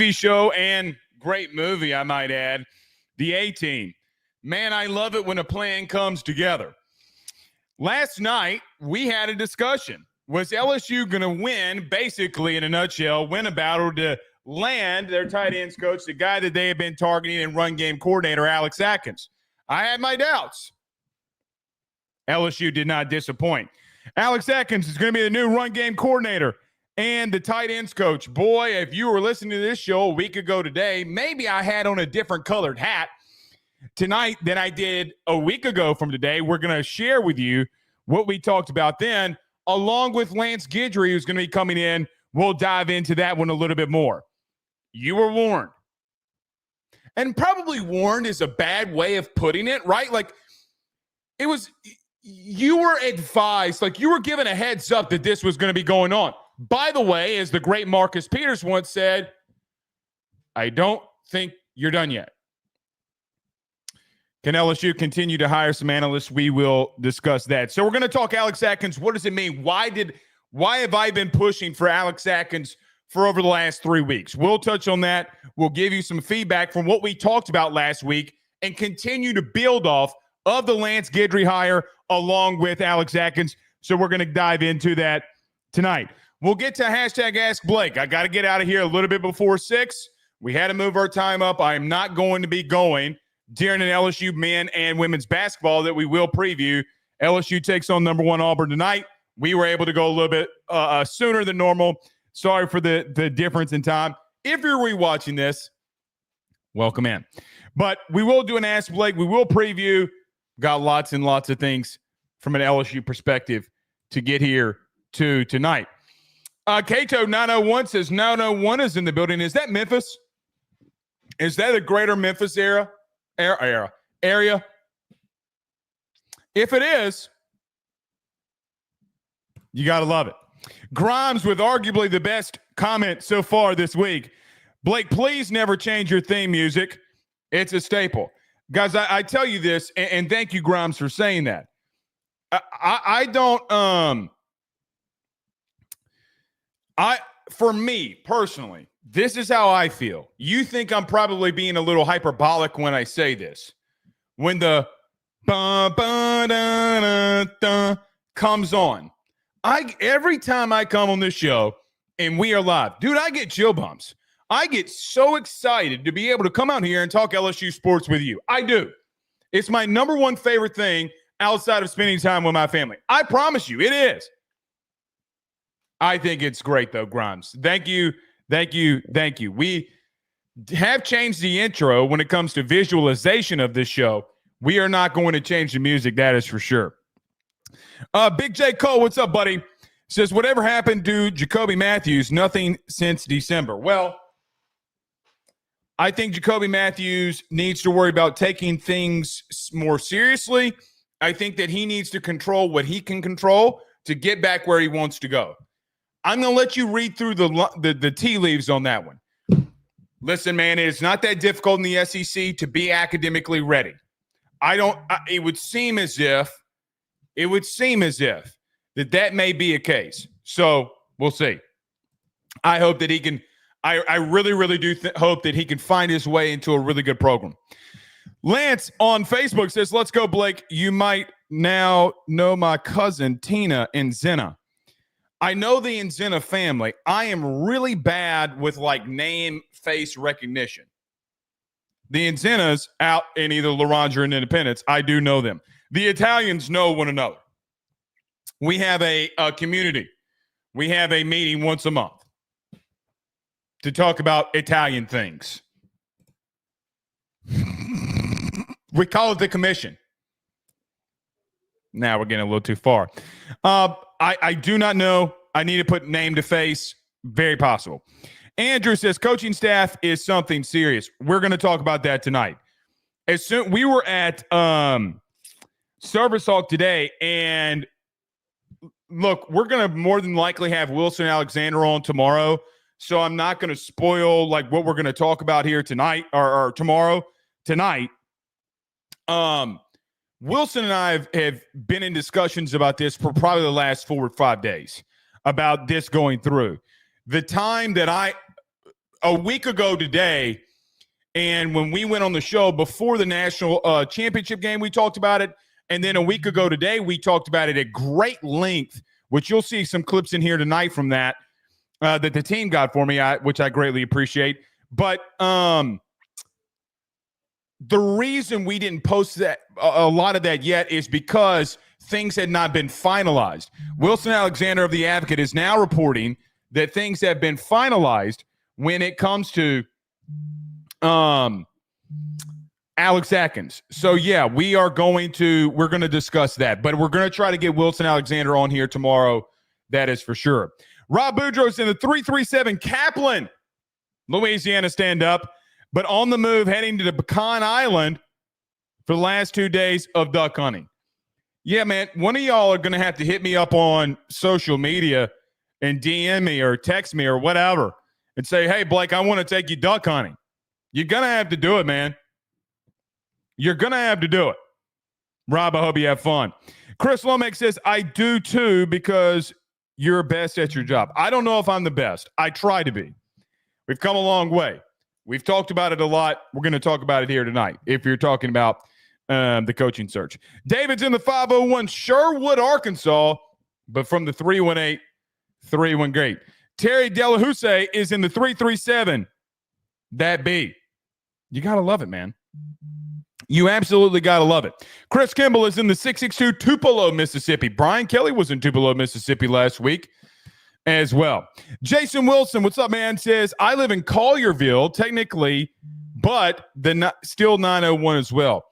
TV show and great movie, I might add, The A-Team. Man, I love it when a plan comes together. Last night, we had a discussion. Was LSU going to win, basically, in a nutshell, win a battle to land their tight ends coach, the guy that they had been targeting and run game coordinator, Alex Atkins? I had my doubts. LSU did not disappoint. Alex Atkins is going to be the new run game coordinator and the tight ends coach. Boy, if you were listening to this show a week ago today, maybe I had on a different colored hat tonight than I did a week ago from today. We're going to share with you what we talked about then, along with Lance Guidry, who's going to be coming in. We'll dive into that one a little bit more. You were warned. And probably warned is a bad way of putting it, right? Like, it was, you were advised, like you were given a heads up that this was going to be going on. By the way, as the great Marcus Peters once said, I don't think you're done yet. Can LSU continue to hire some analysts? We will discuss that. So we're going to talk Alex Atkins. What does it mean? Why have I been pushing for Alex Atkins for over the last 3 weeks? We'll touch on that. We'll give you some feedback from what we talked about last week and continue to build off of the Lance Guidry hire along with Alex Atkins. So we're going to dive into that tonight. We'll get to hashtag Ask Blake. I got to get out of here a little bit before 6. We had to move our time up. I am not going to be going during an LSU men and women's basketball that we will preview. LSU takes on number 1 Auburn tonight. We were able to go a little bit sooner than normal. Sorry for the difference in time. If you're rewatching this, welcome in. But we will do an Ask Blake. We will preview. Got lots and lots of things from an LSU perspective to get here to tonight. Cato 901 says 901 is in the building. Is that Memphis? Is that a greater Memphis area? If it is, you got to love it. Grimes with arguably the best comment so far this week. Blake, please never change your theme music. It's a staple. Guys, I tell you this, and thank you, Grimes, for saying that. For me, personally, this is how I feel. You think I'm probably being a little hyperbolic when I say this. When the ba-ba-da-da-da comes on, every time I come on this show and we are live, dude, I get chill bumps. I get so excited to be able to come out here and talk LSU sports with you. I do. It's my number one favorite thing outside of spending time with my family. I promise you, it is. I think it's great, though, Grimes. Thank you. We have changed the intro when it comes to visualization of this show. We are not going to change the music, that is for sure. Big J. Cole, what's up, buddy? Says, whatever happened to Jacoby Matthews? Nothing since December. Well, I think Jacoby Matthews needs to worry about taking things more seriously. I think that he needs to control what he can control to get back where he wants to go. I'm going to let you read through the tea leaves on that one. Listen, man, it's not that difficult in the SEC to be academically ready. It would seem as if that may be a case. So we'll see. I hope that he can. I really, really do hope that he can find his way into a really good program. Lance on Facebook says, let's go, Blake. You might now know my cousin, Tina Nzena. I know the Nzena family. I am really bad with, like, name, face recognition. The Nzenas out in either La Ronge or in Independence, I do know them. The Italians know one another. We have a community. We have a meeting once a month to talk about Italian things. We call it the commission. Now we're getting a little too far. I do not know. I need to put name to face. Very possible. Andrew says coaching staff is something serious. We're going to talk about that tonight. We were at Service Hawk today, and look, we're going to more than likely have Wilson Alexander on tomorrow. So I'm not going to spoil like what we're going to talk about here tonight or tomorrow. Tonight, Wilson and I have been in discussions about this for probably the last 4 or 5 days about this going through. The time that a week ago today, and when we went on the show before the national championship game, we talked about it. And then a week ago today, we talked about it at great length, which you'll see some clips in here tonight from that that the team got for me, which I greatly appreciate. But the reason we didn't post that a lot of that yet is because things had not been finalized. Wilson Alexander of The Advocate is now reporting that things have been finalized when it comes to Alex Atkins. So, yeah, we're going to discuss that. But we're going to try to get Wilson Alexander on here tomorrow. That is for sure. Rob Boudreaux's in the 337 Kaplan, Louisiana stand-up, but on the move heading to the Pecan Island for the last 2 days of duck hunting. Yeah, man, one of y'all are going to have to hit me up on social media and DM me or text me or whatever and say, hey, Blake, I want to take you duck hunting. You're going to have to do it, man. You're going to have to do it. Rob, I hope you have fun. Chris Lomax says, I do too because you're best at your job. I don't know if I'm the best. I try to be. We've come a long way. We've talked about it a lot. We're going to talk about it here tonight if you're talking about the coaching search. David's in the 501 Sherwood, Arkansas, but from the 318, 3-1 great. Terry Delahousse is in the 337. That B. You got to love it, man. You absolutely got to love it. Chris Kimball is in the 662 Tupelo, Mississippi. Brian Kelly was in Tupelo, Mississippi last week as well. Jason Wilson, what's up, man? Says, I live in Collierville, technically, but still 901 as well.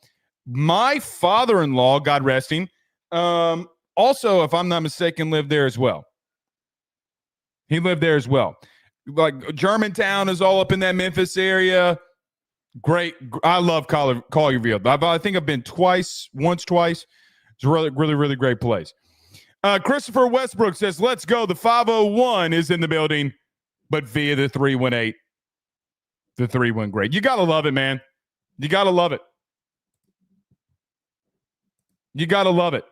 My father-in-law, God rest him, also, if I'm not mistaken, lived there as well. He lived there as well. Like Germantown is all up in that Memphis area. Great. I love Collierville. I think I've been once, twice. It's a really, really, really great place. Christopher Westbrook says, let's go. The 501 is in the building, but via the 318. The 3-1 great. You got to love it, man. You got to love it. You got to love it.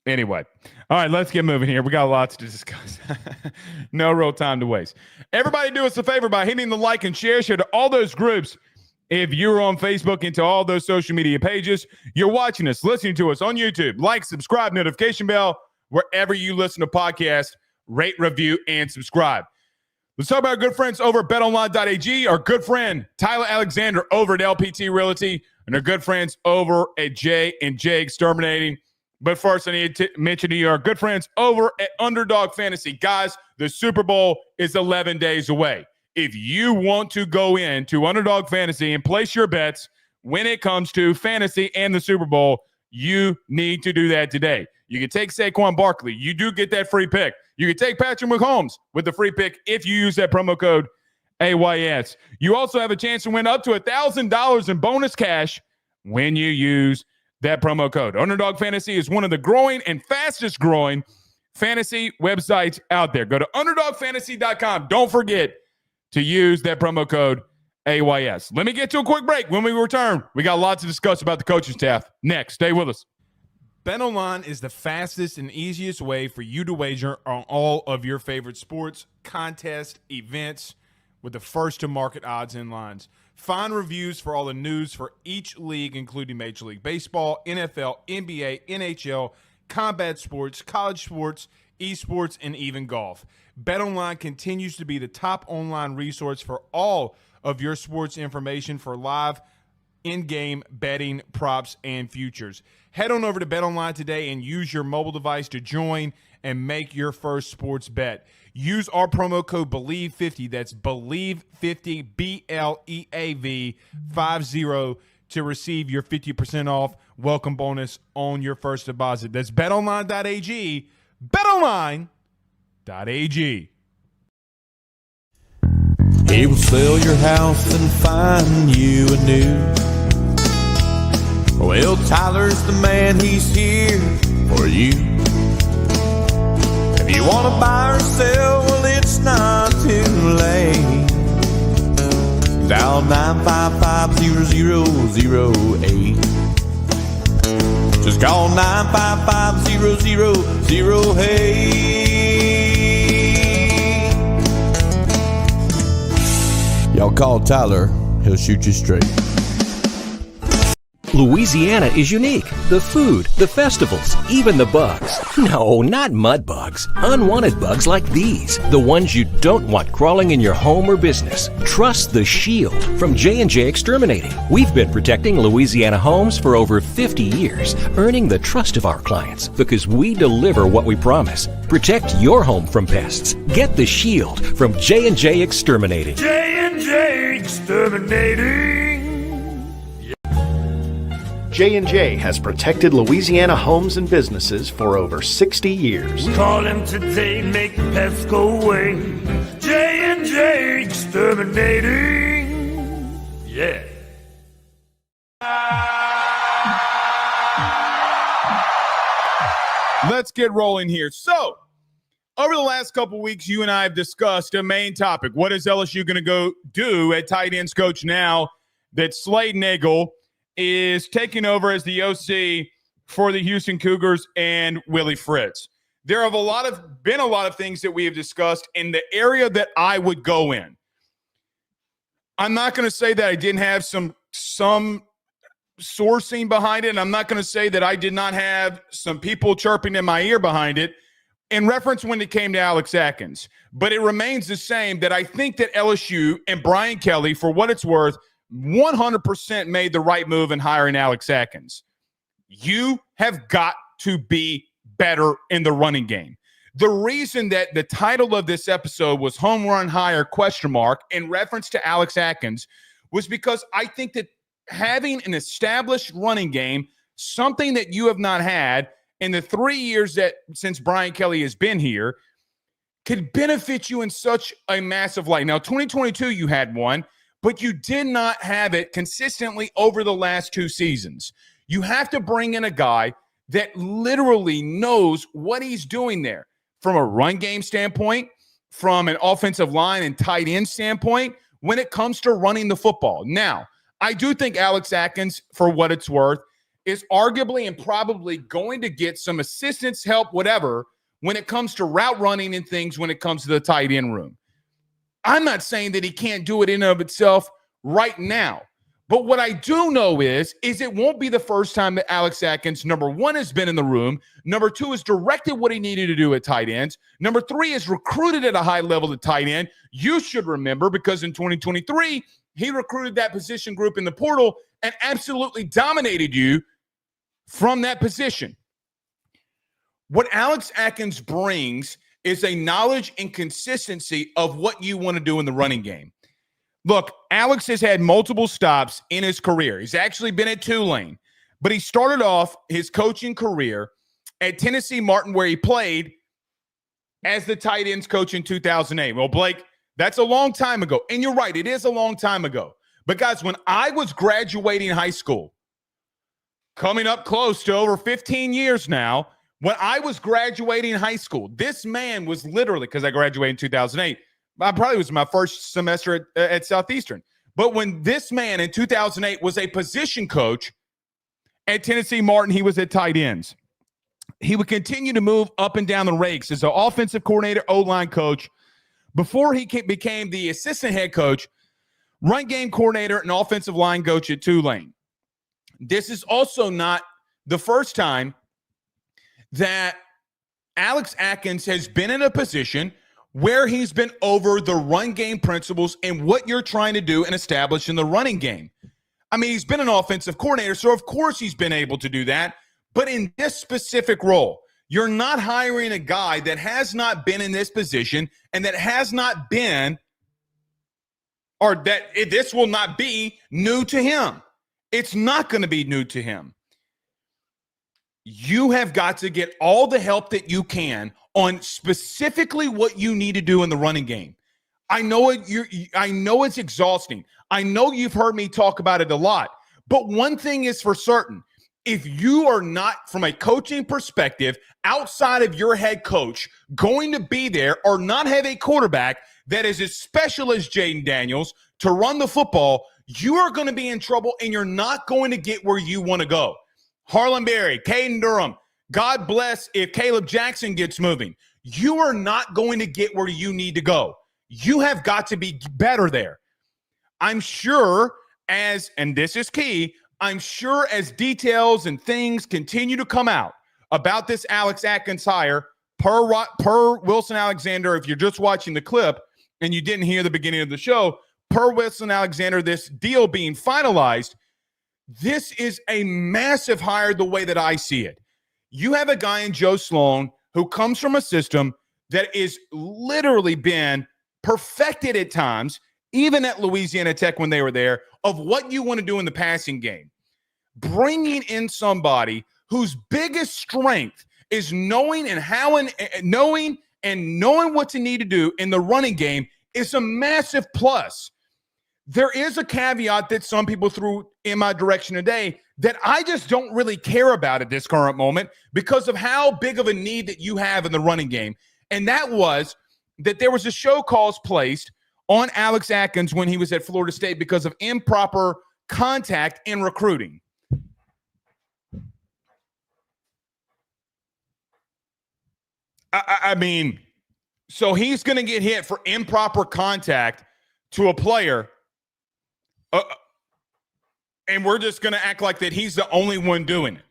Anyway, all right, let's get moving here. We got lots to discuss. No real time to waste. Everybody do us a favor by hitting the like and share to all those groups. If you're on Facebook and to all those social media pages, you're watching us, listening to us on YouTube. Like, subscribe, notification bell, wherever you listen to podcasts, rate, review, and subscribe. Let's talk about our good friends over at betonline.ag, our good friend Tyler Alexander over at LPT Realty, and our good friends over at J&J Exterminating. But first, I need to mention to you our good friends over at Underdog Fantasy. Guys, the Super Bowl is 11 days away. If you want to go into Underdog Fantasy and place your bets when it comes to fantasy and the Super Bowl, you need to do that today. You can take Saquon Barkley. You do get that free pick. You can take Patrick Mahomes with the free pick if you use that promo code AYS. You also have a chance to win up to $1,000 in bonus cash when you use that promo code. Underdog Fantasy is one of the growing and fastest growing fantasy websites out there. Go to underdogfantasy.com. Don't forget to use that promo code AYS. Let me get to a quick break. When we return, we got lots to discuss about the coaching staff. Next, stay with us. BetOnline is the fastest and easiest way for you to wager on all of your favorite sports, contests, events with the first-to-market odds and lines. Find reviews for all the news for each league, including Major League Baseball, NFL, NBA, NHL, combat sports, college sports, esports, and even golf. BetOnline continues to be the top online resource for all of your sports information for live in-game betting, props, and futures. Head on over to BetOnline today and use your mobile device to join and make your first sports bet. Use our promo code BELIEVE50, that's BELIEVE50, BLEAV 50, to receive your 50% off welcome bonus on your first deposit. That's betonline.ag, betonline.ag. He will sell your house and find you a new. Well, Tyler's the man, he's here for you. If you want to buy or sell, well, it's not too late. Dial 955-0008. Just call 955-0008. Call Tyler, he'll shoot you straight. Louisiana is unique. The food, the festivals, even the bugs. No, not mud bugs. Unwanted bugs like these. The ones you don't want crawling in your home or business. Trust the Shield from J&J Exterminating. We've been protecting Louisiana homes for over 50 years, earning the trust of our clients because we deliver what we promise. Protect your home from pests. Get the Shield from J&J Exterminating. J&J Exterminating. J&J has protected Louisiana homes and businesses for over 60 years. Call him today, make the pests go away. J&J Exterminating. Yeah. Let's get rolling here. So, over the last couple weeks, you and I have discussed a main topic. What is LSU going to go do at tight ends coach now that Slade Nagel is taking over as the OC for the Houston Cougars and Willie Fritz? There have been a lot of things that we have discussed in the area that I would go in. I'm not going to say that I didn't have some sourcing behind it, and I'm not going to say that I did not have some people chirping in my ear behind it in reference when it came to Alex Atkins. But it remains the same that I think that LSU and Brian Kelly, for what it's worth, 100% made the right move in hiring Alex Atkins. You have got to be better in the running game. The reason that the title of this episode was Home Run Hire ? In reference to Alex Atkins was because I think that having an established running game, something that you have not had in the 3 years that since Brian Kelly has been here, could benefit you in such a massive light. Now, 2022, you had one, but you did not have it consistently over the last 2 seasons. You have to bring in a guy that literally knows what he's doing there from a run game standpoint, from an offensive line and tight end standpoint, when it comes to running the football. Now, I do think Alex Atkins, for what it's worth, is arguably and probably going to get some assistance, help, whatever, when it comes to route running and things when it comes to the tight end room. I'm not saying that he can't do it in and of itself right now. But what I do know is it won't be the first time that Alex Atkins, number one, has been in the room. Number two, has directed what he needed to do at tight ends. Number three, is recruited at a high level at tight end. You should remember, because in 2023, he recruited that position group in the portal and absolutely dominated you from that position. What Alex Atkins brings is a knowledge and consistency of what you want to do in the running game. Look, Alex has had multiple stops in his career. He's actually been at Tulane, but he started off his coaching career at Tennessee Martin, where he played as the tight ends coach in 2008. Well, Blake, that's a long time ago. And you're right, it is a long time ago. But guys, when I was graduating high school, coming up close to over 15 years now, when I was graduating high school, this man was literally, because I graduated in 2008, I probably was my first semester at Southeastern. But when this man in 2008 was a position coach at Tennessee Martin, he was at tight ends. He would continue to move up and down the ranks as an offensive coordinator, O-line coach, before he became the assistant head coach, run game coordinator, and offensive line coach at Tulane. This is also not the first time that Alex Atkins has been in a position where he's been over the run game principles and what you're trying to do and establish in the running game. I mean, he's been an offensive coordinator, so of course he's been able to do that. But in this specific role, you're not hiring a guy that has not been in this position and that has not been, or that this will not be new to him. It's not going to be new to him. You have got to get all the help that you can on specifically what you need to do in the running game. I know it's exhausting. I know you've heard me talk about it a lot. But one thing is for certain. If you are not, from a coaching perspective, outside of your head coach, going to be there or not have a quarterback that is as special as Jaden Daniels to run the football, you are going to be in trouble and you're not going to get where you want to go. Harlan Berry, Caden Durham, God bless if Caleb Jackson gets moving. You are not going to get where you need to go. You have got to be better there. I'm sure and this is key, I'm sure as details and things continue to come out about this Alex Atkins hire, per Wilson Alexander, if you're just watching the clip and you didn't hear the beginning of the show, per Wilson Alexander, this deal being finalized, this is a massive hire the way that I see it. You have a guy in Joe Sloan who comes from a system that is literally been perfected at times, even at Louisiana Tech when they were there, of what you want to do in the passing game. Bringing in somebody whose biggest strength is knowing what to need to do in the running game is a massive plus. There is a caveat that some people threw in my direction today that I just don't really care about at this current moment because of how big of a need that you have in the running game. And that was that there was a show cause placed on Alex Atkins when he was at Florida State because of improper contact in recruiting. I mean, so he's going to get hit for improper contact to a player, and we're just going to act like that he's the only one doing it.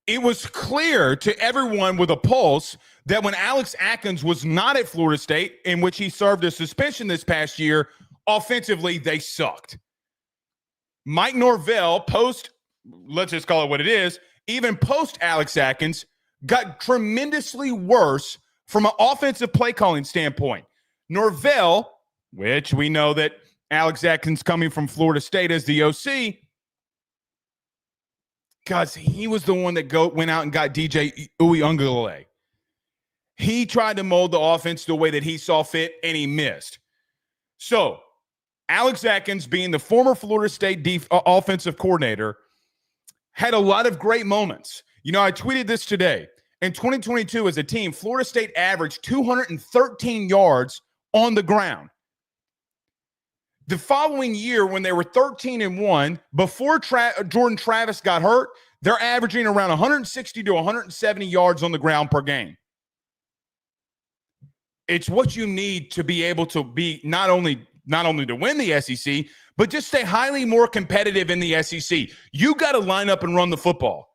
It was clear to everyone with a pulse that when Alex Atkins was not at Florida State, in which he served a suspension this past year, offensively, they sucked. Mike Norvell, let's just call it what it is, even post Alex Atkins, got tremendously worse from an offensive play calling standpoint. Norvell, which we know that Alex Atkins coming from Florida State as the OC, because he was the one that went out and got DJ Uiagalelei. He tried to mold the offense the way that he saw fit, and he missed. So, Alex Atkins, being the former Florida State offensive coordinator, had a lot of great moments. You know, I tweeted this today. In 2022, as a team, Florida State averaged 213 yards on the ground. The following year, when they were 13-1, before Jordan Travis got hurt, they're averaging around 160 to 170 yards on the ground per game. It's what you need to be able to be not only to win the SEC, but just stay highly more competitive in the SEC. You got to line up and run the football.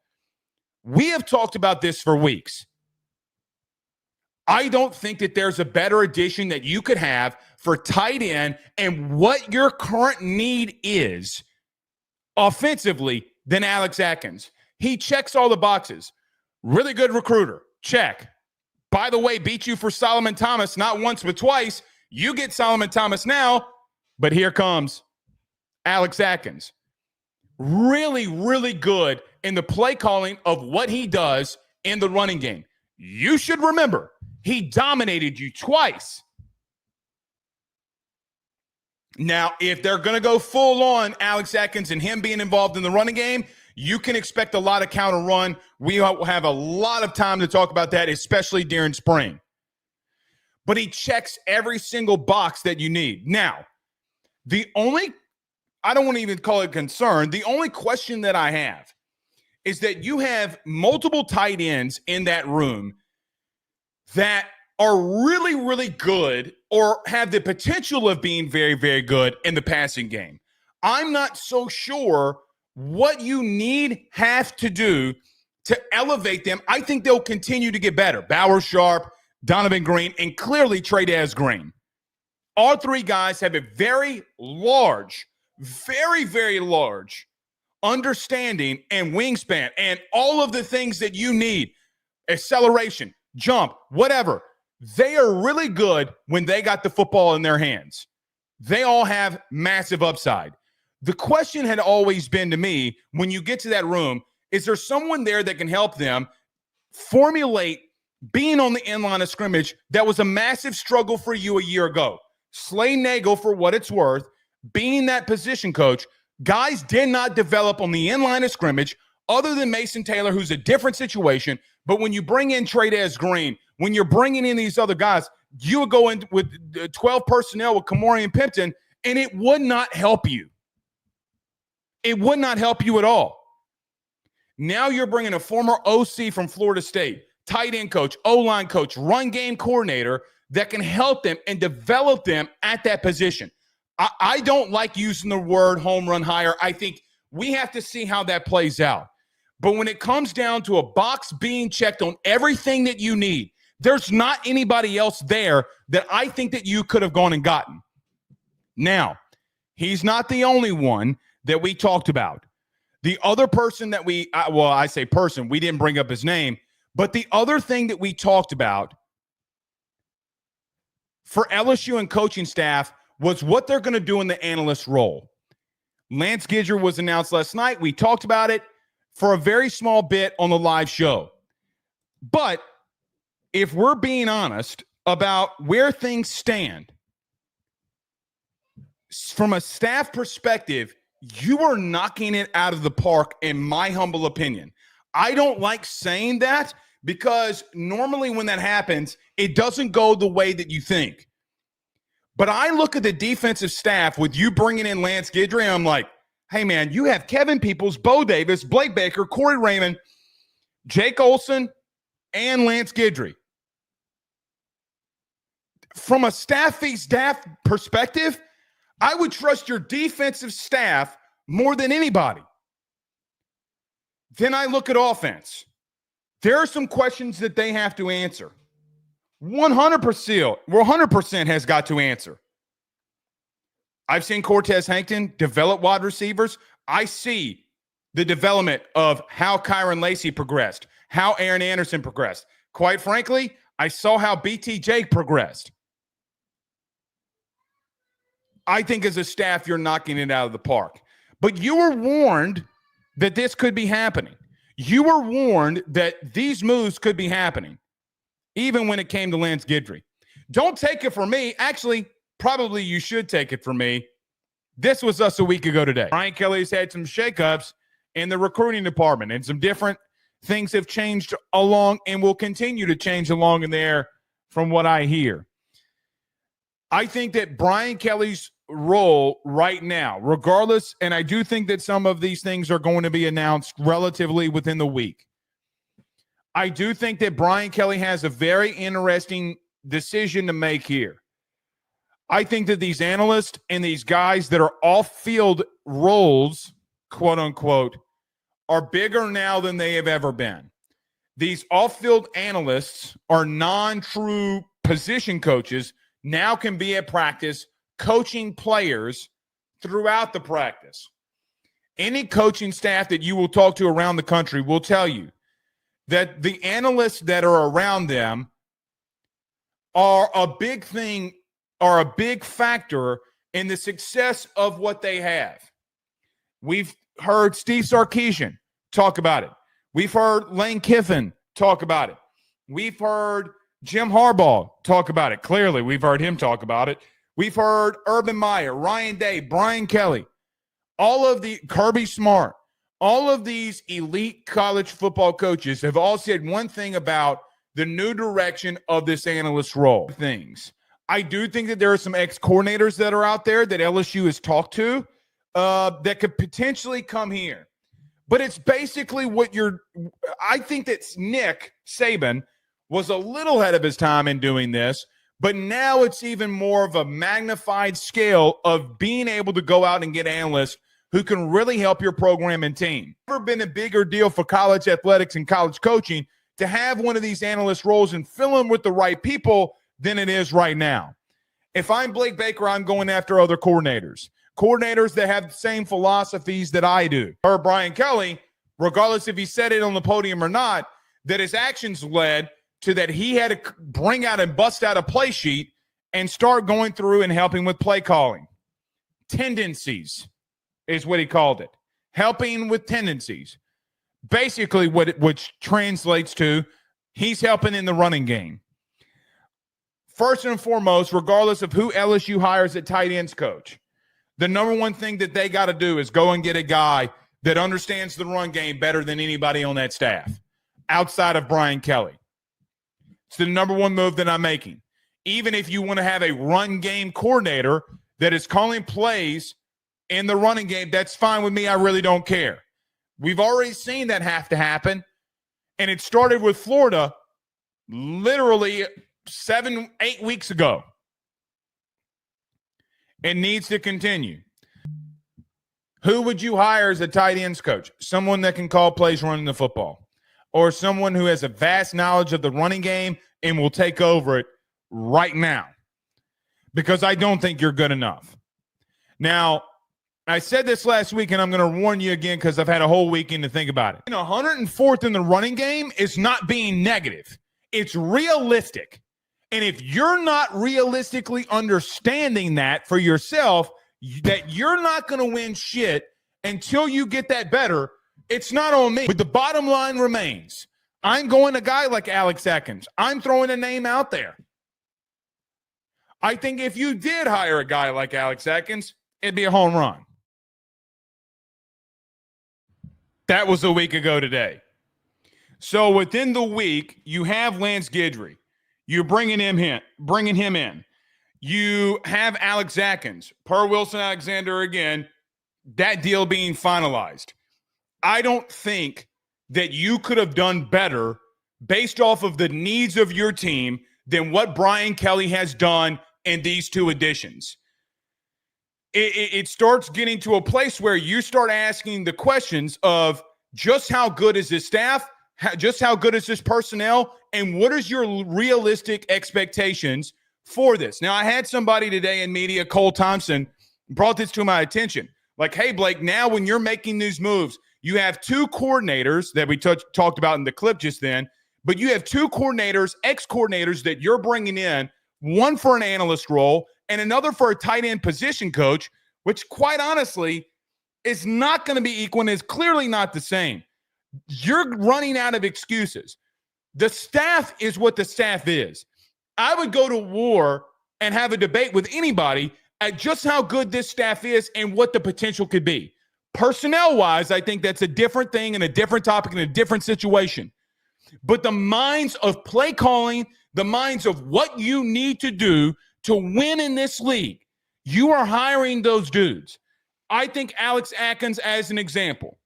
We have talked about this for weeks. I don't think that there's a better addition that you could have for tight end and what your current need is offensively than Alex Atkins. He checks all the boxes. Really good recruiter. Check. By the way, beat you for Solomon Thomas, not once but twice. You get Solomon Thomas now, but here comes Alex Atkins. Really, really good in the play calling of what he does in the running game. You should remember, he dominated you twice. Now, if they're going to go full on Alex Atkins and him being involved in the running game, you can expect a lot of counter run. We will have a lot of time to talk about that, especially during spring. But he checks every single box that you need. Now, I don't want to even call it concern. The only question that I have is that you have multiple tight ends in that room that are really, really good or have the potential of being very, very good in the passing game. I'm not so sure what you have to do to elevate them. I think they'll continue to get better. Bauer Sharp, Donovan Green, and clearly Trey'Daz Green. All three guys have a very large, very, very large understanding and wingspan and all of the things that you need, acceleration, jump, whatever. They are really good when they got the football in their hands. They all have massive upside. The question had always been to me, when you get to that room, is there someone there that can help them formulate being on the end line of scrimmage? That was a massive struggle for you a year ago. Slay Nagel, for what it's worth, being that position coach, guys did not develop on the end line of scrimmage other than Mason Taylor, who's a different situation. But when you bring in Trey'Daz Green, when you're bringing in these other guys, you would go in with 12 personnel with Kamori and Pimpton, and it would not help you. It would not help you at all. Now you're bringing a former OC from Florida State, tight end coach, O-line coach, run game coordinator that can help them and develop them at that position. I don't like using the word home run hire. I think we have to see how that plays out. But when it comes down to a box being checked on everything that you need, there's not anybody else there that I think that you could have gone and gotten. Now, he's not the only one that we talked about. The other person that we didn't bring up his name, but the other thing that we talked about for LSU and coaching staff was what they're going to do in the analyst role. Lance Gidger was announced last night. We talked about it for a very small bit on the live show. But if we're being honest about where things stand, from a staff perspective, you are knocking it out of the park, in my humble opinion. I don't like saying that because normally when that happens, it doesn't go the way that you think. But I look at the defensive staff with you bringing in Lance Gidry, and I'm like, hey, man, you have Kevin Peoples, Bo Davis, Blake Baker, Corey Raymond, Jake Olson, and Lance Gidry. From a staff perspective, I would trust your defensive staff more than anybody. Then I look at offense. There are some questions that they have to answer. 100% has got to answer. I've seen Cortez Hankton develop wide receivers. I see the development of how Kyron Lacey progressed, how Aaron Anderson progressed. Quite frankly, I saw how BTJ progressed. I think as a staff, you're knocking it out of the park. But you were warned that this could be happening. You were warned that these moves could be happening, even when it came to Lance Gidry. Don't take it from me. Actually, probably you should take it from me. This was us a week ago today. Brian Kelly's had some shakeups in the recruiting department, and some different things have changed along and will continue to change along in there from what I hear. I think that Brian Kelly's role right now, regardless, and I do think that some of these things are going to be announced relatively within the week. I do think that Brian Kelly has a very interesting decision to make here. I think that these analysts and these guys that are off-field roles, quote unquote, are bigger now than they have ever been. These off-field analysts are non-true position coaches, now can be at practice coaching players throughout the practice. Any coaching staff that you will talk to around the country will tell you that the analysts that are around them are a big thing, are a big factor in the success of what they have. We've heard Steve Sarkisian talk about it. We've heard Lane Kiffin talk about it. We've heard Jim Harbaugh talk about it. Clearly, we've heard him talk about it. We've heard Urban Meyer, Ryan Day, Brian Kelly, all of the Kirby Smart, all of these elite college football coaches have all said one thing about the new direction of this analyst role. I do think that there are some ex-coordinators that are out there that LSU has talked to that could potentially come here. But it's basically I think that Nick Saban was a little ahead of his time in doing this, but now it's even more of a magnified scale of being able to go out and get analysts who can really help your program and team. Never been a bigger deal for college athletics and college coaching to have one of these analyst roles and fill them with the right people than it is right now. If I'm Blake Baker, I'm going after other coordinators that have the same philosophies that I do. Or Brian Kelly, regardless if he said it on the podium or not, that his actions led to that he had to bring out and bust out a play sheet and start going through and helping with play calling. Tendencies is what he called it. Helping with tendencies. Basically, which translates to he's helping in the running game. First and foremost, regardless of who LSU hires at tight ends coach, the number one thing that they got to do is go and get a guy that understands the run game better than anybody on that staff outside of Brian Kelly. It's the number one move that I'm making. Even if you want to have a run game coordinator that is calling plays in the running game, that's fine with me. I really don't care. We've already seen that have to happen, and it started with Florida literally 7-8 weeks ago. It needs to continue. Who would you hire as a tight ends coach? Someone that can call plays running the football, or someone who has a vast knowledge of the running game and will take over it right now, because I don't think you're good enough. Now, I said this last week, and I'm going to warn you again because I've had a whole weekend to think about it. 104th in the running game is not being negative. It's realistic. And if you're not realistically understanding that for yourself, that you're not going to win shit until you get that better, it's not on me. But the bottom line remains, I'm going a guy like Alex Atkins. I'm throwing a name out there. I think if you did hire a guy like Alex Atkins, it'd be a home run. That was a week ago today. So within the week, you have Lance Guidry. You're bringing him in. You have Alex Atkins, per Wilson Alexander again, that deal being finalized. I don't think that you could have done better based off of the needs of your team than what Brian Kelly has done in these two additions. It starts getting to a place where you start asking the questions of just how good is this staff, just how good is this personnel, and what is your realistic expectations for this? Now, I had somebody today in media, Cole Thompson, brought this to my attention. Like, hey, Blake, now when you're making these moves, you have two coordinators that we talked about in the clip just then, but you have two coordinators, ex-coordinators that you're bringing in, one for an analyst role and another for a tight end position coach, which quite honestly is not going to be equal and is clearly not the same. You're running out of excuses. The staff is what the staff is. I would go to war and have a debate with anybody at just how good this staff is and what the potential could be. Personnel-wise, I think that's a different thing and a different topic and a different situation. But the minds of play calling, the minds of what you need to do to win in this league, you are hiring those dudes. I think Alex Atkins, as an example,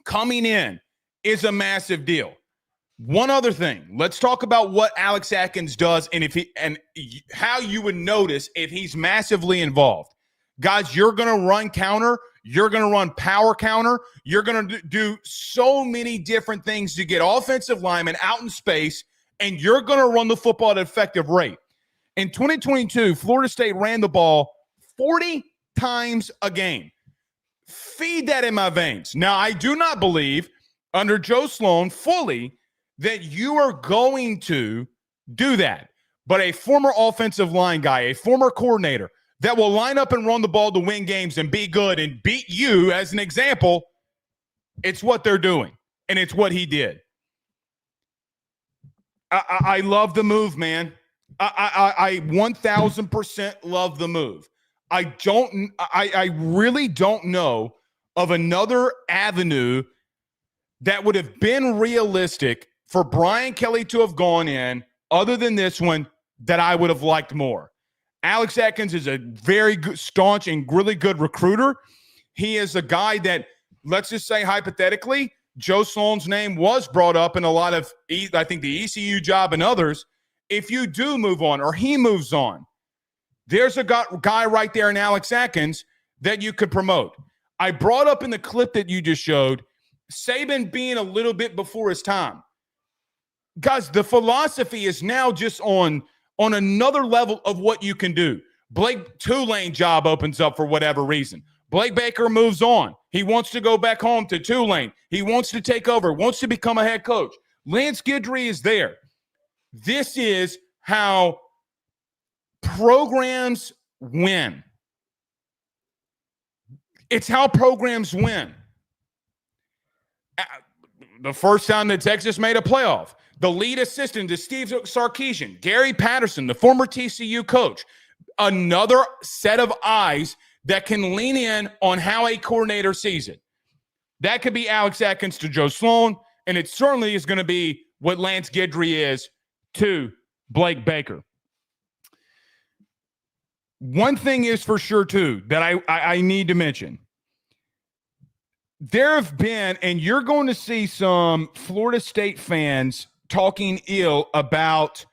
coming in is a massive deal. One other thing, let's talk about what Alex Atkins does and how you would notice if he's massively involved. Guys, you're going to run counter. You're going to run power counter. You're going to do so many different things to get offensive linemen out in space, and you're going to run the football at an effective rate. In 2022, Florida State ran the ball 40 times a game. Feed that in my veins. Now, I do not believe under Joe Sloan fully that you are going to do that. But a former offensive line guy, a former coordinator that will line up and run the ball to win games and be good and beat you, as an example, it's what they're doing, and it's what he did. I love the move, man. I 1,000% love the move. I really don't know of another avenue that would have been realistic for Brian Kelly to have gone in other than this one that I would have liked more. Alex Atkins is a very good, staunch and really good recruiter. He is a guy that, let's just say hypothetically, Joe Sloan's name was brought up in a lot of, I think, the ECU job and others. If you do move on or he moves on, there's a guy right there in Alex Atkins that you could promote. I brought up in the clip that you just showed, Saban being a little bit before his time. Guys, the philosophy is now just on another level of what you can do. Blake Tulane job opens up for whatever reason. Blake Baker moves on. He wants to go back home to Tulane. He wants to take over, wants to become a head coach. Lance Guidry is there. This is how programs win. It's how programs win. The first time that Texas made a playoff, the lead assistant to Steve Sarkisian, Gary Patterson, the former TCU coach, another set of eyes that can lean in on how a coordinator sees it. That could be Alex Atkins to Joe Sloan, and it certainly is going to be what Lance Guidry is to Blake Baker. One thing is for sure, too, that I need to mention. There have been, and you're going to see some Florida State fans talking ill about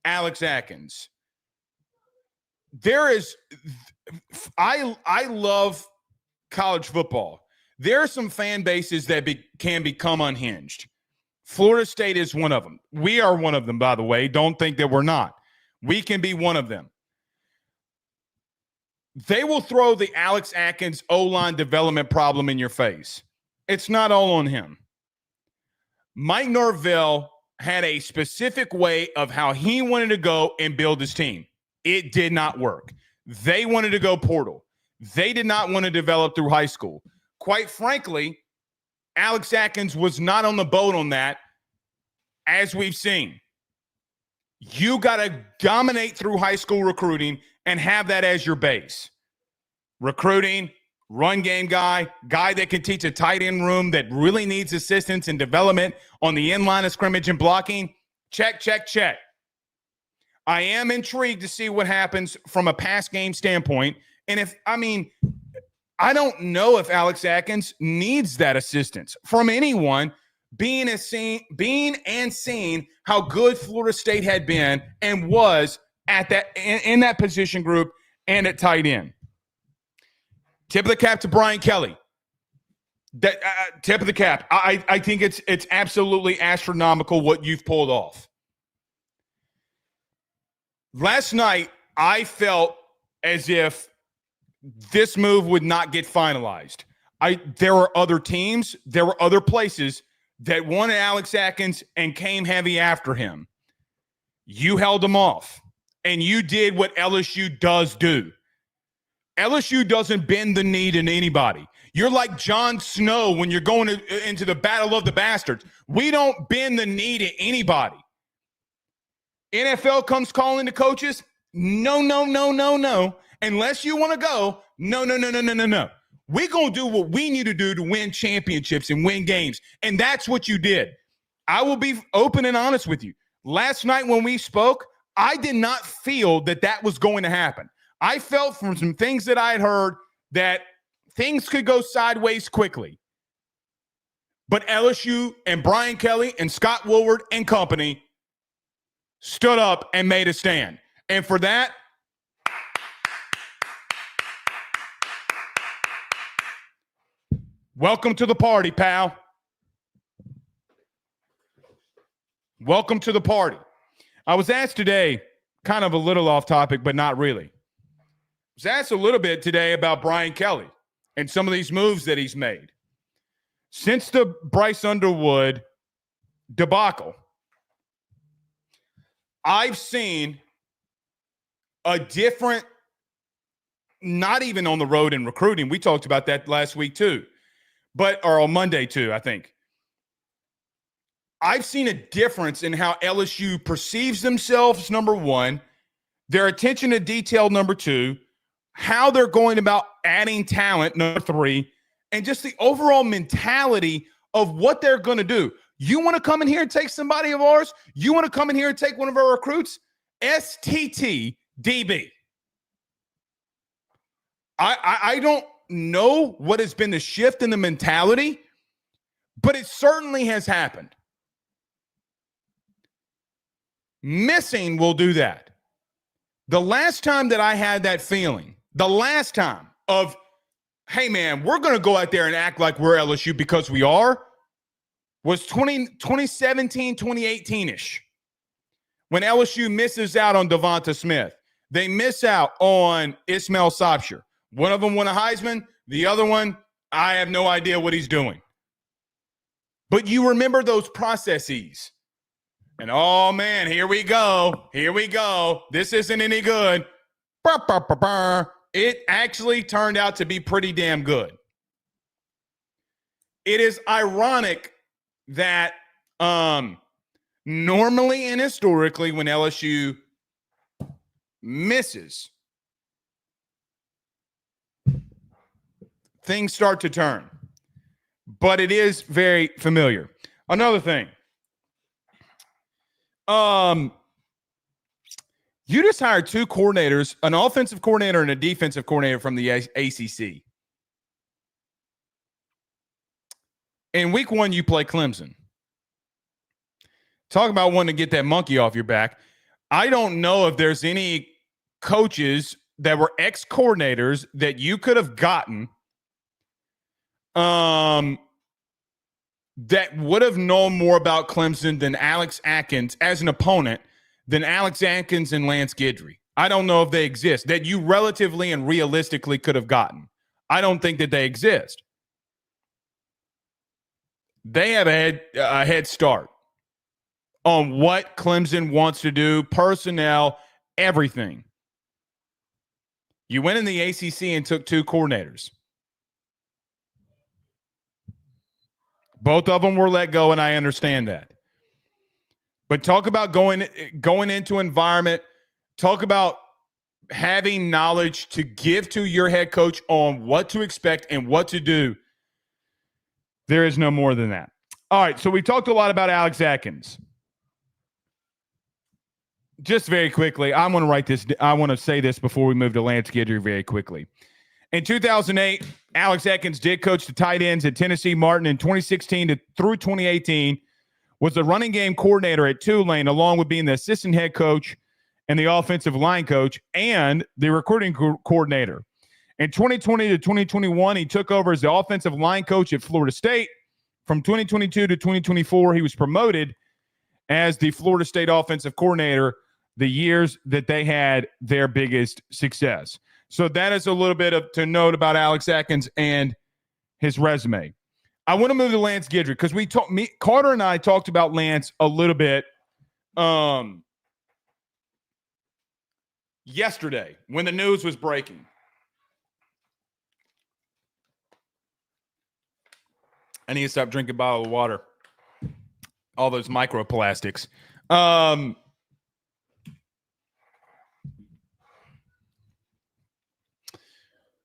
Alex Atkins. There is I love college football. There are some fan bases that can become unhinged. Florida State is one of them. We are one of them, by the way. Don't think that we're not. We can be one of them. They will throw the Alex Atkins O-line development problem in your face. It's not all on him. Mike Norvell had a specific way of how he wanted to go and build his team. It did not work. They wanted to go portal. They did not want to develop through high school. Quite frankly, Alex Atkins was not on the boat on that, as we've seen. You got to dominate through high school recruiting and have that as your base. Recruiting, run game guy that can teach a tight end room that really needs assistance and development on the end line of scrimmage and blocking. Check, check, check. I am intrigued to see what happens from a pass game standpoint. And I don't know if Alex Atkins needs that assistance from anyone, being and seeing how good Florida State had been and was at that in that position group and at tight end. Tip of the cap to Brian Kelly. Tip of the cap. I think it's absolutely astronomical what you've pulled off. Last night, I felt as if this move would not get finalized. There were other teams, there were other places that wanted Alex Atkins and came heavy after him. You held them off, and you did what LSU does do. LSU doesn't bend the knee to anybody. You're like Jon Snow when you're going into the Battle of the Bastards. We don't bend the knee to anybody. NFL comes calling the coaches, no. Unless you want to go, no. We're going to do what we need to do to win championships and win games. And that's what you did. I will be open and honest with you. Last night when we spoke, I did not feel that was going to happen. I felt from some things that I had heard that things could go sideways quickly. But LSU and Brian Kelly and Scott Woodward and company stood up and made a stand. And for that, welcome to the party, pal. Welcome to the party. I was asked today, kind of a little off topic, but not really. I was asked a little bit today about Brian Kelly and some of these moves that he's made. Since the Bryce Underwood debacle, I've seen a different, not even on the road in recruiting. We talked about that last week too, or on Monday too, I think. I've seen a difference in how LSU perceives themselves, number one, their attention to detail, number two, how they're going about adding talent, number three, and just the overall mentality of what they're going to do. You want to come in here and take somebody of ours? You want to come in here and take one of our recruits? STTDB. I don't know what has been the shift in the mentality, but it certainly has happened. Missing will do that. The last time that I had that feeling, the last time of, hey, man, we're going to go out there and act like we're LSU because we are, was 2017, 2018-ish, when LSU misses out on Devonta Smith. They miss out on Ismail Sobcher. One of them won a Heisman. The other one, I have no idea what he's doing. But you remember those processes. And, oh, man, here we go. Here we go. This isn't any good. It actually turned out to be pretty damn good. It is ironic that normally and historically when LSU misses, things start to turn. But it is very familiar. Another thing. You just hired two coordinators, an offensive coordinator and a defensive coordinator from the ACC. In week one, you play Clemson. Talk about wanting to get that monkey off your back. I don't know if there's any coaches that were ex-coordinators that you could have gotten that would have known more about Clemson than Alex Atkins as an opponent than Alex Atkins and Lance Guidry. I don't know if they exist, that you relatively and realistically could have gotten. I don't think that they exist. They have a head start on what Clemson wants to do, personnel, everything. You went in the ACC and took 2 coordinators. Both of them were let go, and I understand that. But talk about going into environment. Talk about having knowledge to give to your head coach on what to expect and what to do. There is no more than that. All right, so we talked a lot about Alex Atkins. Just very quickly, I want to say this before we move to Lance Guidry very quickly. In 2008, Alex Atkins did coach the tight ends at Tennessee Martin. In 2016 through 2018, was the running game coordinator at Tulane, along with being the assistant head coach and the offensive line coach and the recruiting coordinator. In 2020 to 2021, he took over as the offensive line coach at Florida State. From 2022 to 2024, he was promoted as the Florida State offensive coordinator the years that they had their biggest success. So that is a little bit to note about Alex Atkins and his resume. I want to move to Lance Guidry because Carter and I talked about Lance a little bit yesterday when the news was breaking. I need to stop drinking a bottle of water. All those microplastics.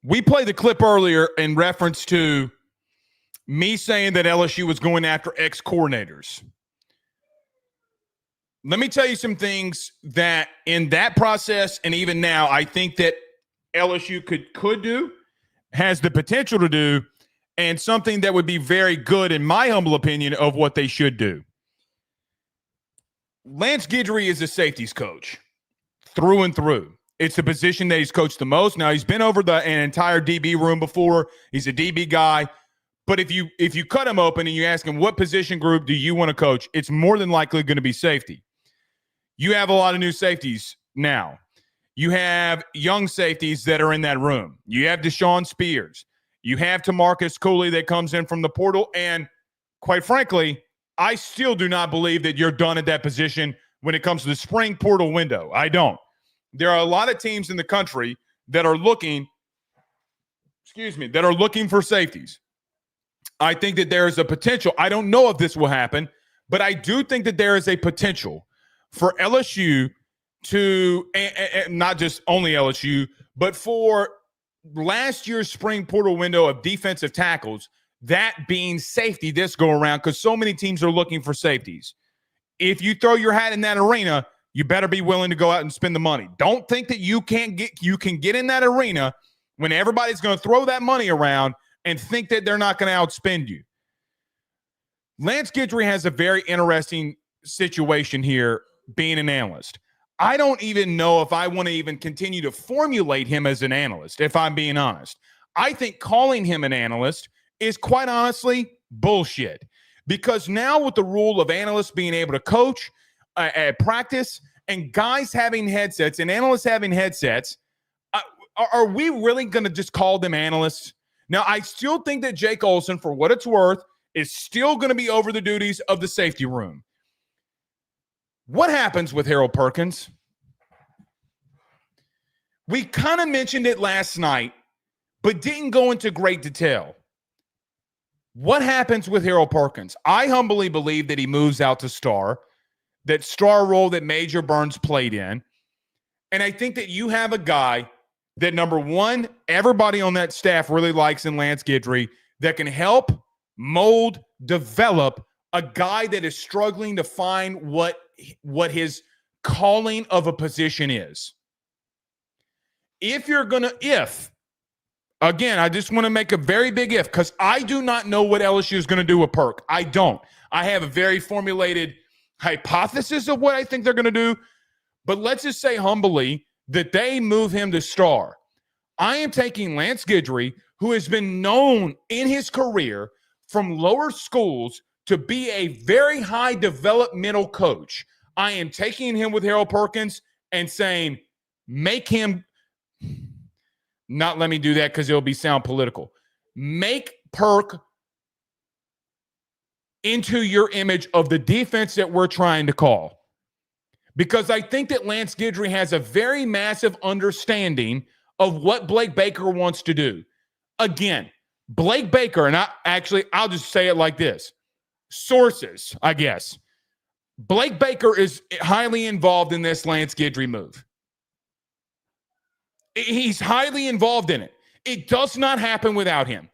We played the clip earlier in reference to me saying that LSU was going after ex-coordinators. Let me tell you some things that in that process and even now, I think that LSU could do, has the potential to do, and something that would be very good, in my humble opinion, of what they should do. Lance Guidry is a safeties coach through and through. It's a position that he's coached the most. Now, he's been over an entire DB room before. He's a DB guy. But if you cut him open and you ask him, what position group do you want to coach, it's more than likely going to be safety. You have a lot of new safeties now. You have young safeties that are in that room. You have Deshaun Spears. You have Tamarcus Cooley that comes in from the portal. And quite frankly, I still do not believe that you're done at that position when it comes to the spring portal window. I don't. There are a lot of teams in the country that are looking for safeties. I think that there is a potential. I don't know if this will happen, but I do think that there is a potential for LSU to, and not just only LSU, but for last year's spring portal window of defensive tackles, that being safety this go around, because so many teams are looking for safeties. If you throw your hat in that arena, you better be willing to go out and spend the money. Don't think that you can get in that arena when everybody's going to throw that money around and think that they're not going to outspend you. Lance Guidry has a very interesting situation here being an analyst. I don't even know if I want to even continue to formulate him as an analyst, if I'm being honest. I think calling him an analyst is quite honestly bullshit, because now with the rule of analysts being able to coach at practice and guys having headsets and analysts having headsets, are we really going to just call them analysts? Now, I still think that Jake Olson, for what it's worth, is still going to be over the duties of the safety room. What happens with Harold Perkins? We kind of mentioned it last night, but didn't go into great detail. What happens with Harold Perkins? I humbly believe that he moves out to star, that star role that Major Burns played in. And I think that you have a guy that, number one, everybody on that staff really likes in Lance Guidry, that can help mold, develop a guy that is struggling to find what his calling of a position is. Again, I just want to make a very big if, because I do not know what LSU is going to do with Perk. I don't. I have a very formulated hypothesis of what I think they're going to do. But let's just say humbly that they move him to star. I am taking Lance Guidry, who has been known in his career from lower schools to be a very high developmental coach. I am taking him with Harold Perkins and saying, make him, not let me do that because it'll be sound political. Make Perk into your image of the defense that we're trying to call. Because I think that Lance Guidry has a very massive understanding of what Blake Baker wants to do. Again, Blake Baker, and I'll just say it like this. Sources, I guess. Blake Baker is highly involved in this Lance Guidry move. He's highly involved in it. It does not happen without him.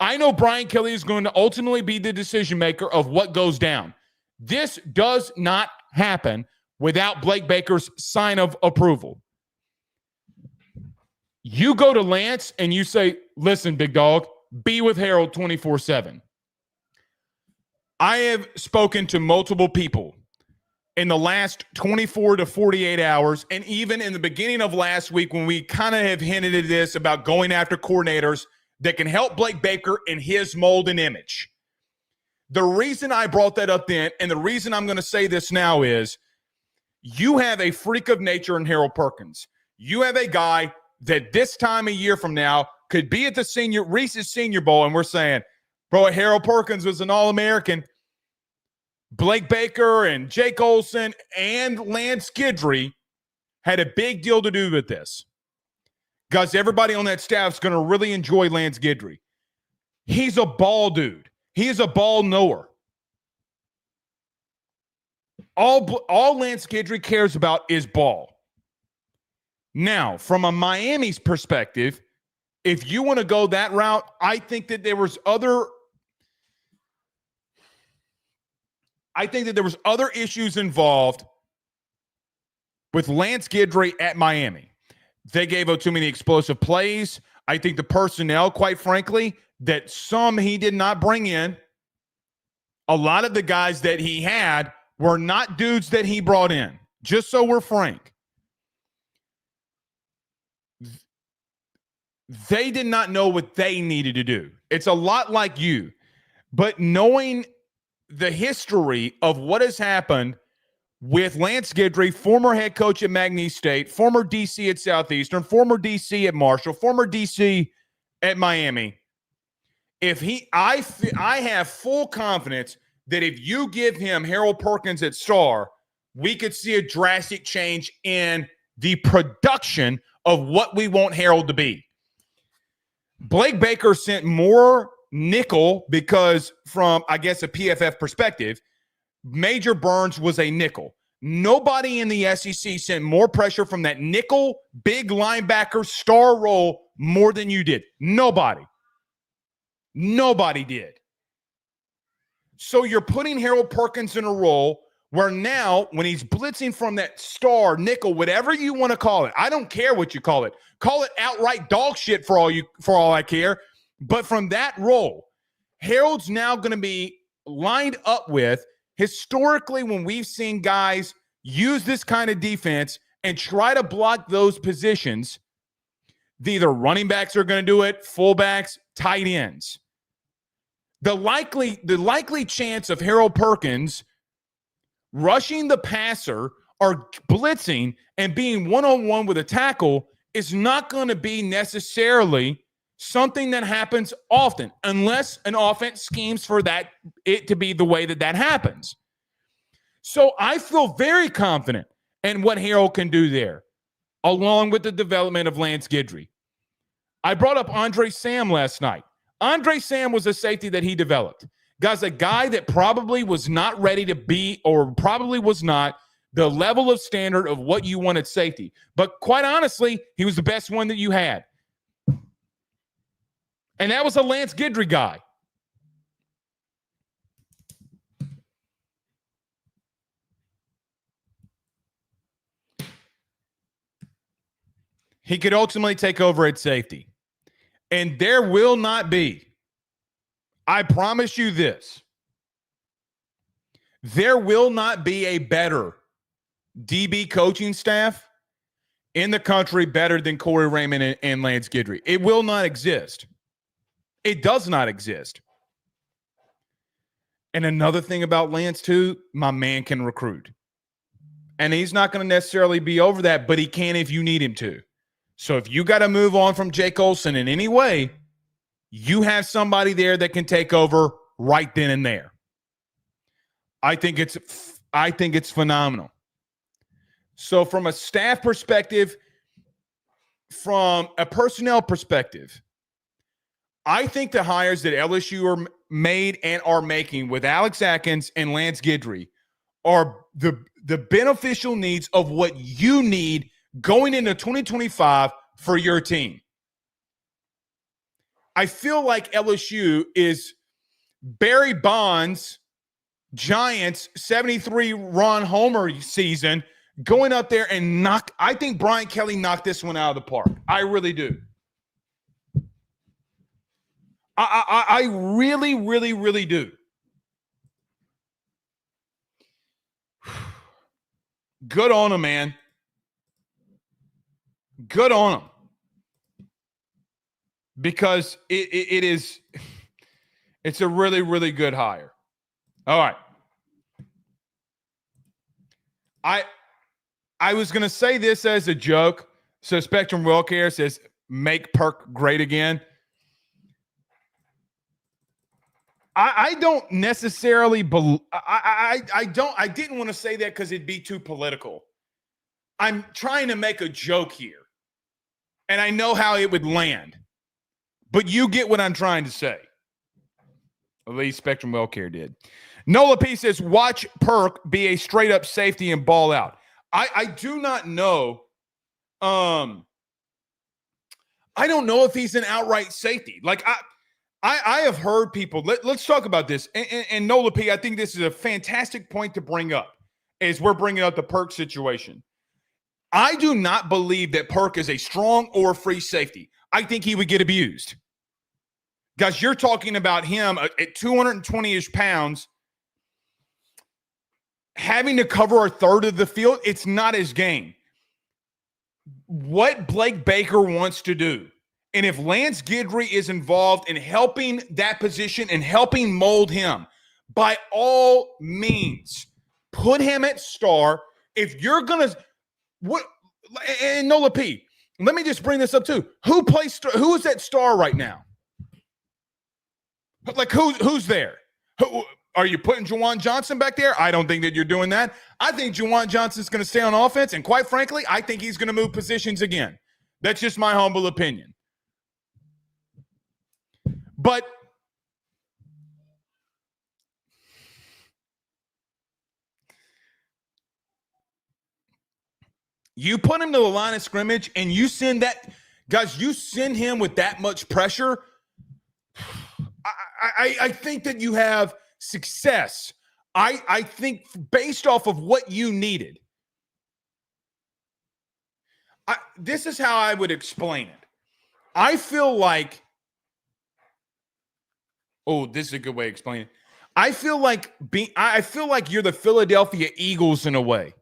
I know Brian Kelly is going to ultimately be the decision maker of what goes down. This does not happen without Blake Baker's sign of approval. You go to Lance and you say, listen, big dog, be with Harold 24/7. I have spoken to multiple people in the last 24 to 48 hours, and even in the beginning of last week when we kind of have hinted at this about going after coordinators that can help Blake Baker in his mold and image. The reason I brought that up then, and the reason I'm going to say this now is, you have a freak of nature in Harold Perkins. You have a guy that this time a year from now could be at the Reese's Senior Bowl, and we're saying, bro, Harold Perkins was an All-American. Blake Baker and Jake Olson and Lance Guidry had a big deal to do with this. Guys, everybody on that staff is going to really enjoy Lance Guidry. He's a ball dude. He is a ball knower. All Lance Guidry cares about is ball. Now, from a Miami's perspective, if you want to go that route, I think that there was other issues involved with Lance Guidry at Miami. They gave out too many explosive plays. I think the personnel, quite frankly, that some he did not bring in. A lot of the guys that he had were not dudes that he brought in, just so we're frank. They did not know what they needed to do. It's a lot like you. But knowing the history of what has happened with Lance Guidry, former head coach at Magnesia State, former DC at Southeastern, former DC at Marshall, former DC at Miami, I have full confidence that if you give him Harold Perkins at star, we could see a drastic change in the production of what we want Harold to be. Blake Baker sent more nickel because from, I guess, a PFF perspective, Major Burns was a nickel. Nobody in the SEC sent more pressure from that nickel, big linebacker, star role more than you did. Nobody. Nobody did. So you're putting Harold Perkins in a role where now when he's blitzing from that star, nickel, whatever you want to call it, I don't care what you call it. Call it outright dog shit for all I care. But from that role, Harold's now going to be lined up with, historically, when we've seen guys use this kind of defense and try to block those positions, either running backs are going to do it, fullbacks, tight ends. The likely chance of Harold Perkins rushing the passer or blitzing and being one-on-one with a tackle is not going to be necessarily something that happens often, unless an offense schemes for it to be the way that happens. So I feel very confident in what Harold can do there, along with the development of Lance Guidry. I brought up Andre Sam last night. Andre Sam was a safety that he developed. Guys, a guy that probably was not ready to be, or probably was not the level of standard of what you wanted safety. But quite honestly, he was the best one that you had. And that was a Lance Guidry guy. He could ultimately take over at safety. And there will not be, I promise you this, there will not be a better DB coaching staff in the country better than Corey Raymond and Lance Guidry. It will not exist. It does not exist. And another thing about Lance, too, my man can recruit. And he's not going to necessarily be over that, but he can if you need him to. So if you got to move on from Jake Olson in any way, you have somebody there that can take over right then and there. I think it's phenomenal. So from a staff perspective, from a personnel perspective, I think the hires that LSU are made and are making with Alex Atkins and Lance Guidry are the beneficial needs of what you need going into 2025 for your team. I feel like LSU is Barry Bonds' Giants 73-run homer season going up there and I think Brian Kelly knocked this one out of the park. I really do. I really, really, really do. Good on him, man. Good on him. Because it's a really, really good hire. All right. I was going to say this as a joke. So Spectrum Wellcare says, make Perk great again. I don't necessarily I didn't want to say that because it'd be too political. I'm trying to make a joke here. And I know how it would land. But you get what I'm trying to say. At least Spectrum Wellcare did. Nola P says, watch Perk be a straight up safety and ball out. I do not know. I don't know if he's an outright safety. Like I have heard people. Let's talk about this. And Nola P, I think this is a fantastic point to bring up as we're bringing up the Perk situation. I do not believe that Perk is a strong or free safety. I think he would get abused. Guys, you're talking about him at 220-ish pounds having to cover a third of the field. It's not his game. What Blake Baker wants to do, and if Lance Guidry is involved in helping that position and helping mold him, by all means, put him at star. If you're going to – and Nola P, let me just bring this up too. Who is that star right now? Like, who's there? Are you putting Juwan Johnson back there? I don't think that you're doing that. I think Juwan Johnson's going to stay on offense, and quite frankly, I think he's going to move positions again. That's just my humble opinion. But you put him to the line of scrimmage, and you send that – guys, you send him with that much pressure – I think that you have success. I think based off of what you needed. This is how I would explain it. I feel like this is a good way to explain it. I feel like you're the Philadelphia Eagles in a way.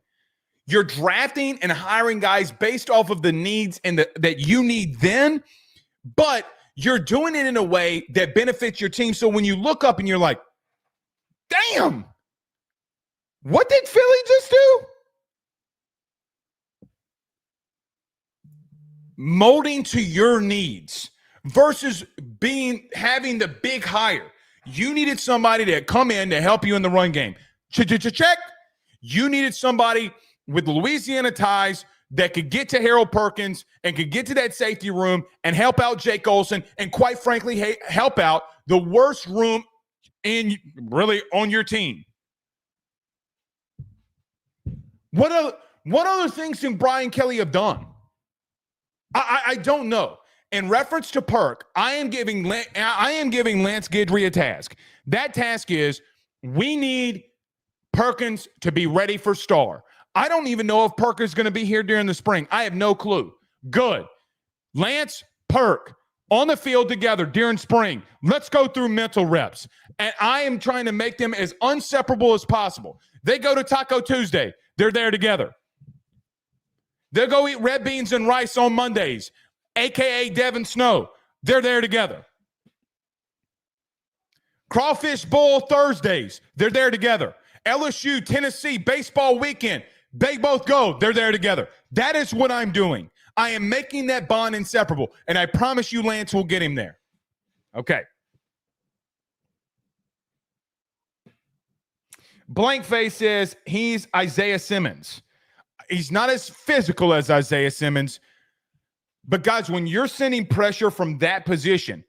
You're drafting and hiring guys based off of the needs and that you need then, but you're doing it in a way that benefits your team. So when you look up and you're like, damn, what did Philly just do? Molding to your needs versus having the big hire. You needed somebody to come in to help you in the run game. Check. You needed somebody with Louisiana ties that could get to Harold Perkins and could get to that safety room and help out Jake Olson and, quite frankly, help out the worst room on your team. What other things can Brian Kelly have done? I don't know. In reference to Perk, I am giving Lance Guidry a task. That task is we need Perkins to be ready for star. I don't even know if Perk is going to be here during the spring. I have no clue. Good. Lance, Perk, on the field together during spring. Let's go through mental reps. And I am trying to make them as inseparable as possible. They go to Taco Tuesday. They're there together. They'll go eat red beans and rice on Mondays, a.k.a. Devin Snow. They're there together. Crawfish Bowl Thursdays. They're there together. LSU, Tennessee, baseball weekend. They both go. They're there together. That is what I'm doing. I am making that bond inseparable. And I promise you Lance will get him there. Okay. Blank Face says he's Isaiah Simmons. He's not as physical as Isaiah Simmons. But, guys, when you're sending pressure from that position,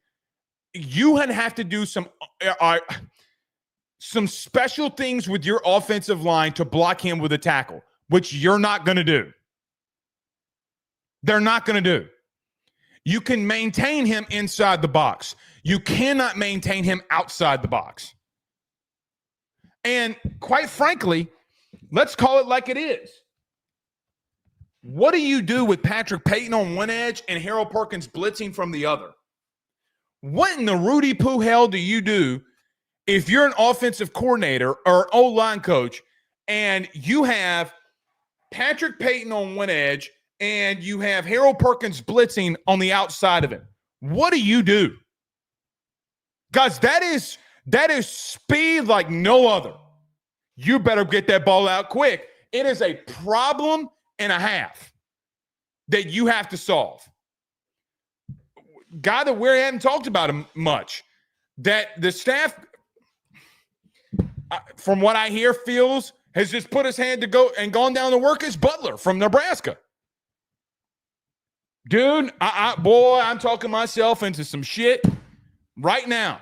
you have to do some special things with your offensive line to block him with a tackle, which you're not going to do. They're not going to do. You can maintain him inside the box. You cannot maintain him outside the box. And quite frankly, let's call it like it is. What do you do with Patrick Payton on one edge and Harold Perkins blitzing from the other? What in the Rudy Poo hell do you do if you're an offensive coordinator or an O-line coach and you have Patrick Payton on one edge and you have Harold Perkins blitzing on the outside of it? What do you do? Guys, that is speed like no other. You better get that ball out quick. It is a problem and a half that you have to solve. Guy that we haven't talked about him much, that the staff, from what I hear, feels has just put his hand to go and gone down to work is Butler from Nebraska. Dude, I'm talking myself into some shit right now.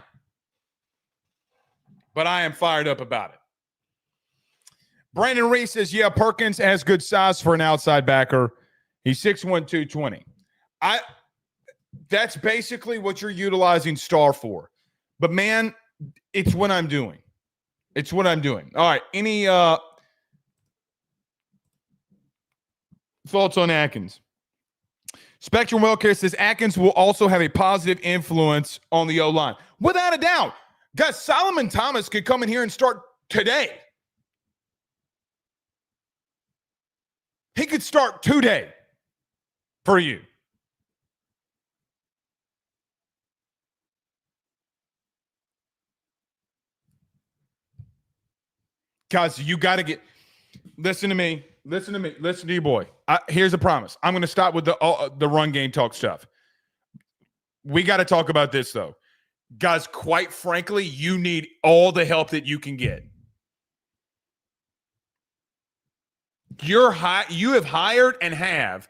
But I am fired up about it. Brandon Reese says, yeah, Perkins has good size for an outside backer. He's 6'1", 220. That's basically what you're utilizing Star for. But, man, it's what I'm doing. It's what I'm doing. All right, any thoughts on Atkins? Spectrum Wellcare says Atkins will also have a positive influence on the O-line. Without a doubt. Guys, Solomon Thomas could come in here and start today. He could start today for you. Guys, you got to get – listen to me. Listen to you, boy. Here's a promise. I'm going to stop with the run game talk stuff. We got to talk about this, though. Guys, quite frankly, you need all the help that you can get. You have hired and have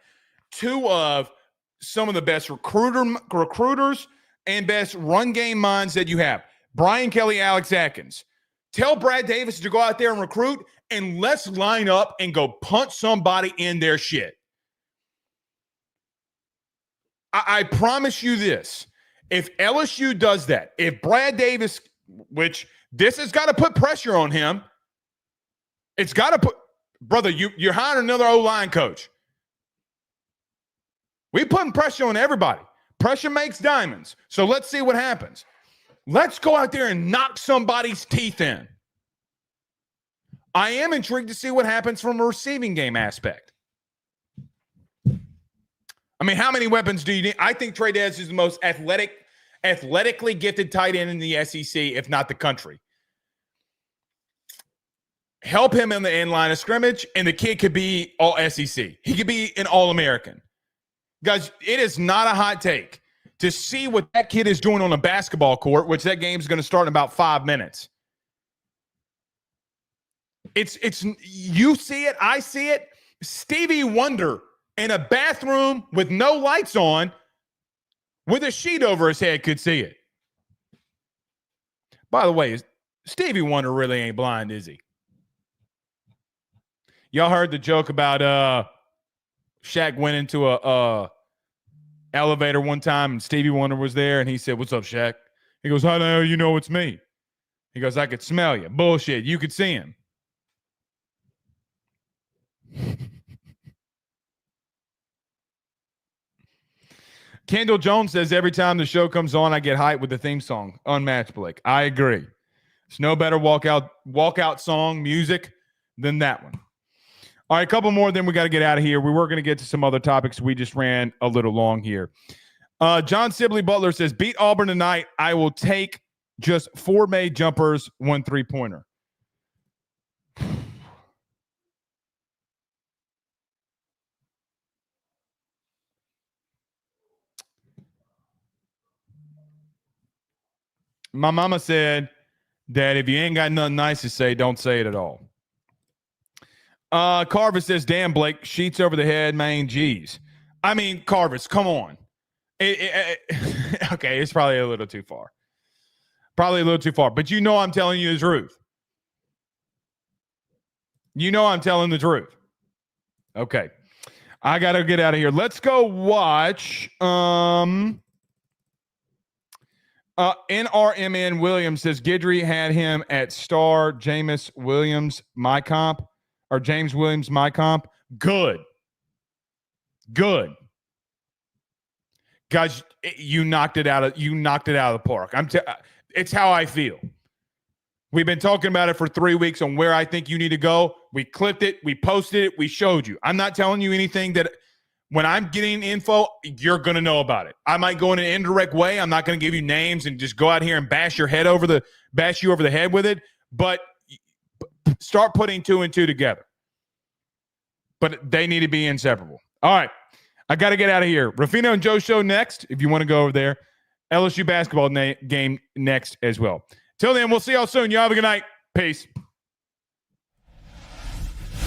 two of some of the best recruiters and best run game minds that you have. Brian Kelly, Alex Atkins. Tell Brad Davis to go out there and recruit, and let's line up and go punch somebody in their shit. I promise you this. If LSU does that, if Brad Davis, which this has got to put pressure on him, it's got to put, brother, you're hiring another O-line coach. We're putting pressure on everybody. Pressure makes diamonds. So let's see what happens. Let's go out there and knock somebody's teeth in. I am intrigued to see what happens from a receiving game aspect. I mean, how many weapons do you need? I think Trey Dez is the most athletically gifted tight end in the SEC, if not the country. Help him in the end line of scrimmage, and the kid could be all SEC. He could be an All-American. Guys, it is not a hot take to see what that kid is doing on a basketball court, which that game is going to start in about 5 minutes. It's you see it, I see it. Stevie Wonder in a bathroom with no lights on with a sheet over his head could see it. By the way, Stevie Wonder really ain't blind, is he? Y'all heard the joke about Shaq went into a elevator one time and Stevie Wonder was there and he said, "What's up, Shaq?" He goes, "How the hell you know it's me?" He goes, "I could smell you." Bullshit. You could see him. Kendall Jones says, every time the show comes on, I get hyped with the theme song. Unmatched, Blake. I agree. There's no better walkout song music than that one. All right, a couple more, then we got to get out of here. We were going to get to some other topics. We just ran a little long here. John Sibley Butler says, beat Auburn tonight. I will take just 4 made jumpers, 1 3-pointer. My mama said that if you ain't got nothing nice to say, don't say it at all. Carver says, damn, Blake, sheets over the head, man, geez. I mean, Carvis, come on. Okay, it's probably a little too far. But you know I'm telling you the truth. I'm telling the truth. Okay. I got to get out of here. Let's go watch NRMN Williams says Guidry had him at star. James Williams, my comp. Good. Guys, you knocked it out of the park. It's how I feel. We've been talking about it for 3 weeks on where I think you need to go. We clipped it, we posted it, we showed you. I'm not telling you anything that when I'm getting info, you're going to know about it. I might go in an indirect way. I'm not going to give you names and just go out here and bash you over the head with it, but start putting 2 and 2 together. But they need to be inseparable. All right. I got to get out of here. Ruffino and Joe show next, if you want to go over there. LSU basketball game next as well. Till then, we'll see y'all soon. Y'all have a good night. Peace.